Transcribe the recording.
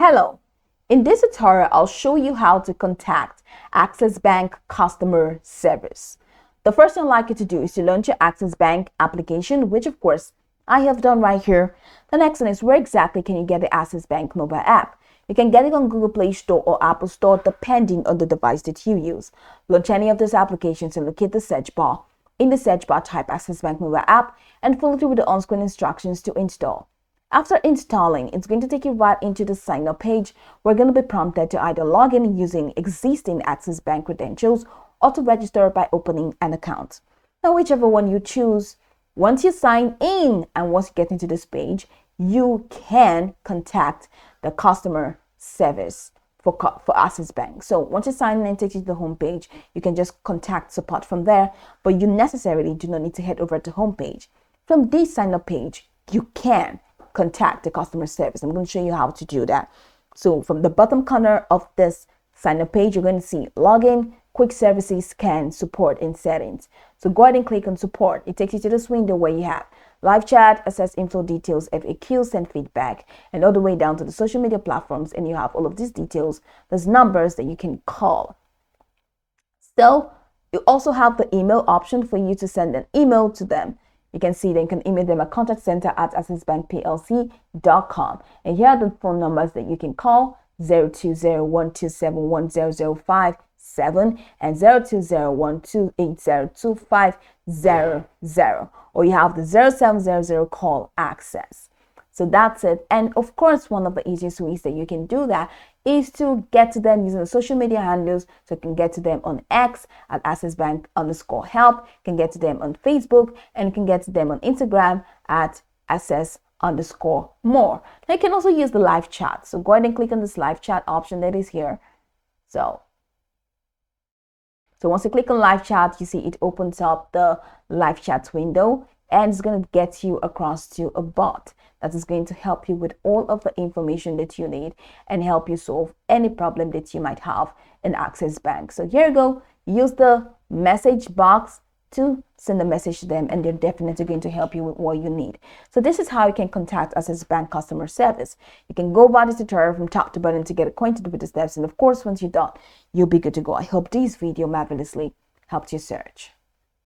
Hello, in this tutorial, I'll show you how to contact Access Bank customer service. The first thing I'd like you to do is to launch your Access Bank application, which of course I have done right here. The next one is where exactly can you get the Access Bank mobile app? You can get it on Google Play Store or Apple Store depending on the device that you use. Launch any of these applications and locate the search bar. In the search bar, type Access Bank mobile app and follow through with the on-screen instructions to install. After installing, it's going to take you right into the sign up page. We're going to be prompted to either log in using existing Access Bank credentials or to register by opening an account. Now, whichever one you choose, once you sign in and once you get into this page, you can contact the customer service for Access Bank. So once you sign in and takes you to the home page, you can just contact support from there, but you necessarily do not need to head over to home page. From this sign up page, you can contact the customer service. I'm going to show you how to do that. So from the bottom corner of this sign up page, you're going to see login, quick services, scan, support, and settings. So go ahead and click on support. It takes you to this window where you have live chat, access info details, FAQ, send feedback, and all the way down to the social media platforms. And you have all of these details. There's numbers that you can call. So you also have the email option for you to send an email to them. You can see they can email them at contactcenter@accessbankplc.com. And here are the phone numbers that you can call: 020-127-1005-7 and 020-128-0250, or you have the 0700 call access. So that's it. And of course, one of the easiest ways that you can do that is to get to them using the social media handles. So you can get to them on X at accessbank_help, can get to them on Facebook, and you can get to them on Instagram at access_more. Now you can also use the live chat. So go ahead and click on this live chat option that is here. So once you click on live chat, you see it opens up the live chat window, and it's going to get you across to a bot that is going to help you with all of the information that you need and help you solve any problem that you might have in Access Bank. So here you go. Use the message box to send a message to them, and they're definitely going to help you with what you need. So this is how you can contact Access Bank customer service. You can go by this tutorial from top to bottom to get acquainted with the steps, and of course, once you're done, you'll be good to go. I hope this video marvelously helped you search.